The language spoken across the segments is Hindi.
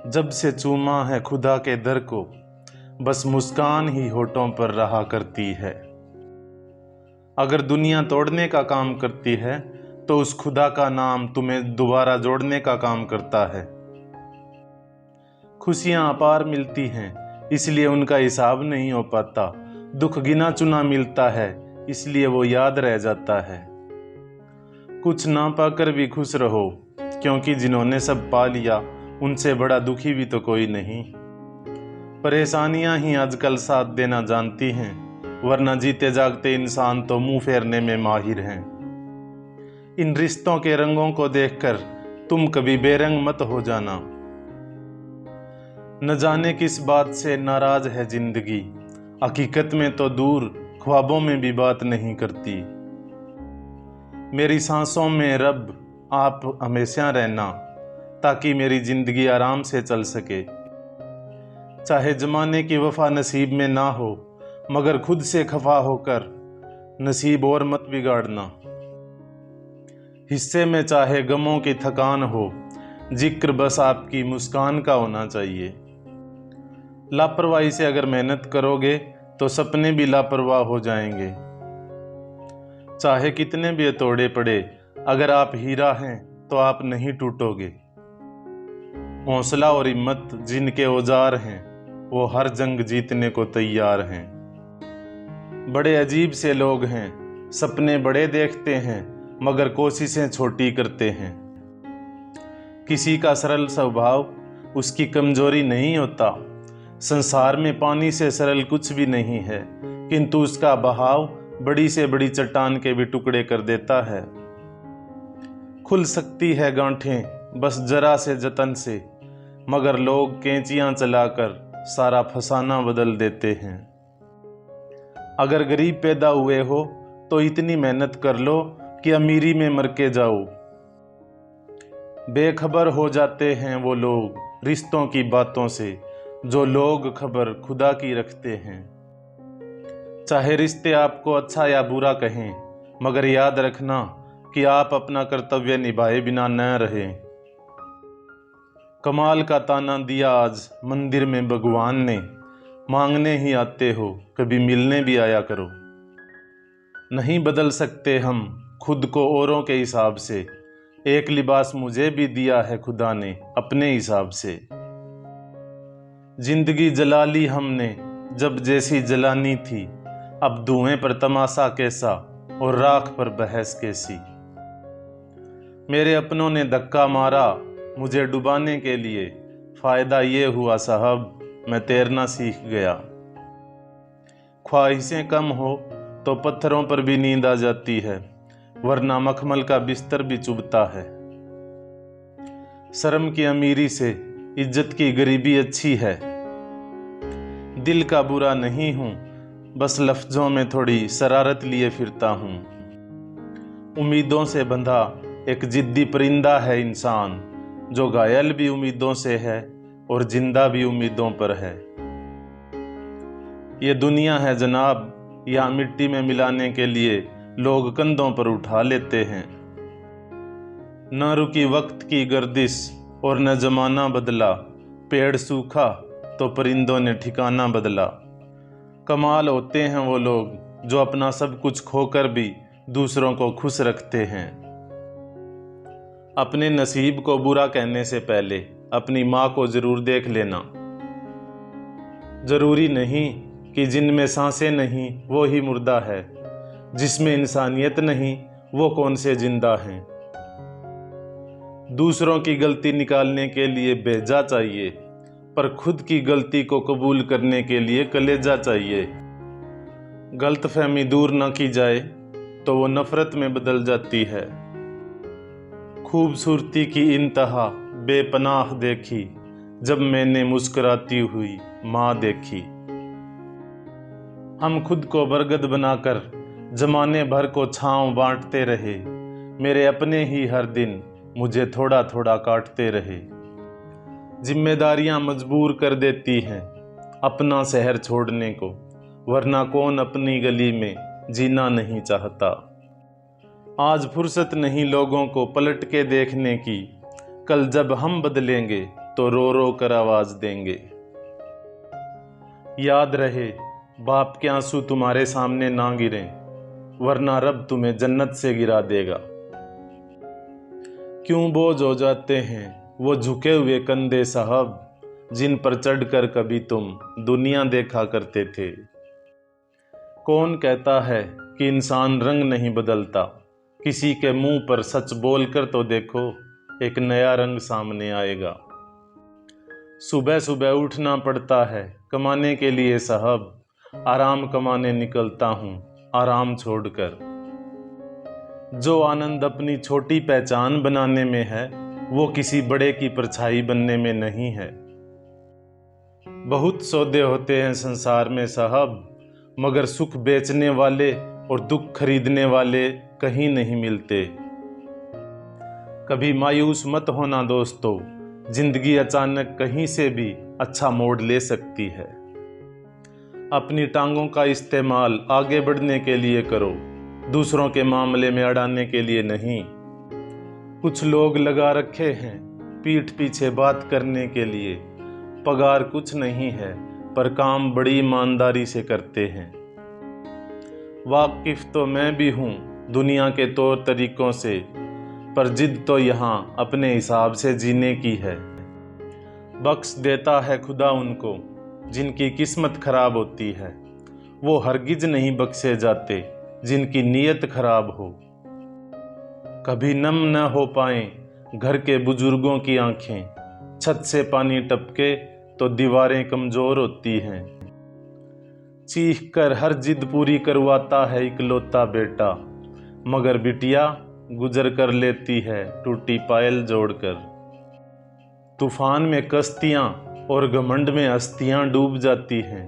जब से चूमा है खुदा के दर को, बस मुस्कान ही होठों पर रहा करती है। अगर दुनिया तोड़ने का काम करती है तो उस खुदा का नाम तुम्हें दोबारा जोड़ने का काम करता है। खुशियां अपार मिलती हैं इसलिए उनका हिसाब नहीं हो पाता, दुख गिना चुना मिलता है इसलिए वो याद रह जाता है। कुछ ना पाकर भी खुश रहो, क्योंकि जिन्होंने सब पा लिया उनसे बड़ा दुखी भी तो कोई नहीं। परेशानियां ही आजकल साथ देना जानती हैं, वरना जीते जागते इंसान तो मुंह फेरने में माहिर हैं। इन रिश्तों के रंगों को देखकर तुम कभी बेरंग मत हो जाना। न जाने किस बात से नाराज है जिंदगी, हकीकत में तो दूर ख्वाबों में भी बात नहीं करती। मेरी सांसों में रब आप हमेशा रहना, ताकि मेरी जिंदगी आराम से चल सके। चाहे जमाने की वफा नसीब में ना हो, मगर खुद से खफा होकर नसीब और मत बिगाड़ना। हिस्से में चाहे गमों की थकान हो, जिक्र बस आपकी मुस्कान का होना चाहिए। लापरवाही से अगर मेहनत करोगे तो सपने भी लापरवाह हो जाएंगे। चाहे कितने भी तोड़े पड़े, अगर आप हीरा हैं तो आप नहीं टूटोगे। हौसला और हिम्मत जिनके औजार हैं, वो हर जंग जीतने को तैयार हैं। बड़े अजीब से लोग हैं, सपने बड़े देखते हैं मगर कोशिशें छोटी करते हैं। किसी का सरल स्वभाव उसकी कमजोरी नहीं होता। संसार में पानी से सरल कुछ भी नहीं है, किंतु उसका बहाव बड़ी से बड़ी चट्टान के भी टुकड़े कर देता है। खुल सकती है गांठें बस जरा से जतन से, मगर लोग कैंचियां चलाकर सारा फसाना बदल देते हैं। अगर गरीब पैदा हुए हो तो इतनी मेहनत कर लो कि अमीरी में मर के जाओ। बेखबर हो जाते हैं वो लोग रिश्तों की बातों से, जो लोग खबर खुदा की रखते हैं। चाहे रिश्ते आपको अच्छा या बुरा कहें, मगर याद रखना कि आप अपना कर्तव्य निभाए बिना न रहें। कमाल का ताना दिया आज मंदिर में भगवान ने, मांगने ही आते हो कभी मिलने भी आया करो। नहीं बदल सकते हम खुद को औरों के हिसाब से, एक लिबास मुझे भी दिया है खुदा ने अपने हिसाब से। जिंदगी जला ली हमने जब जैसी जलानी थी, अब धुएं पर तमाशा कैसा और राख पर बहस कैसी। मेरे अपनों ने धक्का मारा मुझे डुबाने के लिए, फायदा ये हुआ साहब मैं तैरना सीख गया। ख्वाहिशें कम हो तो पत्थरों पर भी नींद आ जाती है, वरना मखमल का बिस्तर भी चुभता है। शर्म की अमीरी से इज्जत की गरीबी अच्छी है। दिल का बुरा नहीं हूं, बस लफ्जों में थोड़ी शरारत लिए फिरता हूं। उम्मीदों से बंधा एक जिद्दी परिंदा है इंसान, जो घायल भी उम्मीदों से है और जिंदा भी उम्मीदों पर है। ये दुनिया है जनाब, यहाँ मिट्टी में मिलाने के लिए लोग कंधों पर उठा लेते हैं। न रुकी वक्त की गर्दिश और न जमाना बदला, पेड़ सूखा तो परिंदों ने ठिकाना बदला। कमाल होते हैं वो लोग जो अपना सब कुछ खोकर भी दूसरों को खुश रखते हैं। अपने नसीब को बुरा कहने से पहले अपनी माँ को जरूर देख लेना। जरूरी नहीं कि जिनमें सांसें नहीं वो ही मुर्दा है, जिसमें इंसानियत नहीं वो कौन से जिंदा हैं। दूसरों की गलती निकालने के लिए बेजा चाहिए, पर खुद की गलती को कबूल करने के लिए कलेजा चाहिए। गलतफहमी दूर न की जाए तो वो नफरत में बदल जाती है। खूबसूरती की इंतहा बेपनाह देखी, जब मैंने मुस्कुराती हुई माँ देखी। हम खुद को बरगद बनाकर जमाने भर को छांव बांटते रहे, मेरे अपने ही हर दिन मुझे थोड़ा थोड़ा काटते रहे। जिम्मेदारियां मजबूर कर देती हैं अपना शहर छोड़ने को, वरना कौन अपनी गली में जीना नहीं चाहता। आज फुर्सत नहीं लोगों को पलट के देखने की, कल जब हम बदलेंगे तो रो रो कर आवाज देंगे। याद रहे, बाप के आंसू तुम्हारे सामने ना गिरें, वरना रब तुम्हें जन्नत से गिरा देगा। क्यों बोझ हो जाते हैं वो झुके हुए कंधे साहब, जिन पर चढ़कर कभी तुम दुनिया देखा करते थे। कौन कहता है कि इंसान रंग नहीं बदलता, किसी के मुंह पर सच बोलकर तो देखो, एक नया रंग सामने आएगा। सुबह सुबह उठना पड़ता है कमाने के लिए साहब, आराम कमाने निकलता हूँ आराम छोड़कर। जो आनंद अपनी छोटी पहचान बनाने में है, वो किसी बड़े की परछाई बनने में नहीं है। बहुत सौदे होते हैं संसार में साहब, मगर सुख बेचने वाले और दुख खरीदने वाले कहीं नहीं मिलते। कभी मायूस मत होना दोस्तों, जिंदगी अचानक कहीं से भी अच्छा मोड़ ले सकती है। अपनी टांगों का इस्तेमाल आगे बढ़ने के लिए करो, दूसरों के मामले में अड़ाने के लिए नहीं। कुछ लोग लगा रखे हैं पीठ पीछे बात करने के लिए, पगार कुछ नहीं है पर काम बड़ी ईमानदारी से करते हैं। वाकिफ तो मैं भी हूँ दुनिया के तौर तरीकों से, पर जिद तो यहाँ अपने हिसाब से जीने की है। बख्श देता है खुदा उनको जिनकी किस्मत खराब होती है, वो हरगिज नहीं बख्शे जाते जिनकी नीयत खराब हो। कभी नम न हो पाए घर के बुजुर्गों की आंखें, छत से पानी टपके तो दीवारें कमजोर होती हैं। चीख कर हर जिद पूरी करवाता है इकलौता बेटा, मगर बिटिया गुजर कर लेती है टूटी पायल जोड़कर। तूफान में कश्तियां और घमंड में हस्तियां डूब जाती हैं।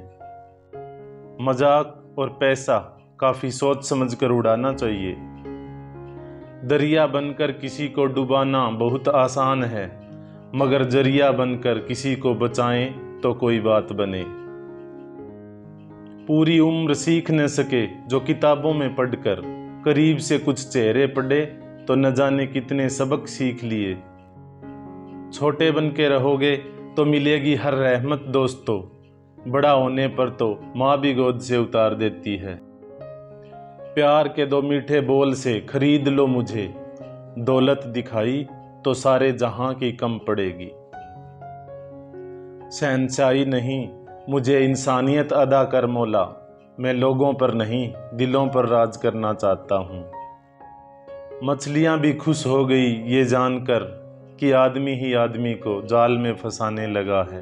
मजाक और पैसा काफी सोच समझकर उड़ाना चाहिए। दरिया बनकर किसी को डुबाना बहुत आसान है, मगर जरिया बनकर किसी को बचाएं तो कोई बात बने। पूरी उम्र सीख न सके जो किताबों में पढ़कर, करीब से कुछ चेहरे पढ़े तो न जाने कितने सबक सीख लिए। छोटे बन के रहोगे तो मिलेगी हर रहमत दोस्तों, बड़ा होने पर तो माँ भी गोद से उतार देती है। प्यार के दो मीठे बोल से खरीद लो मुझे, दौलत दिखाई तो सारे जहां की कम पड़ेगी। शहंशाही नहीं मुझे इंसानियत अदा कर मौला, मैं लोगों पर नहीं दिलों पर राज करना चाहता हूँ। मछलियाँ भी खुश हो गई ये जानकर कि आदमी ही आदमी को जाल में फंसाने लगा है।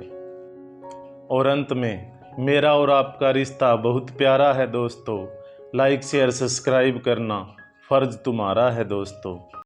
और अंत में मेरा और आपका रिश्ता बहुत प्यारा है दोस्तों, लाइक शेयर सब्सक्राइब करना फर्ज तुम्हारा है दोस्तों।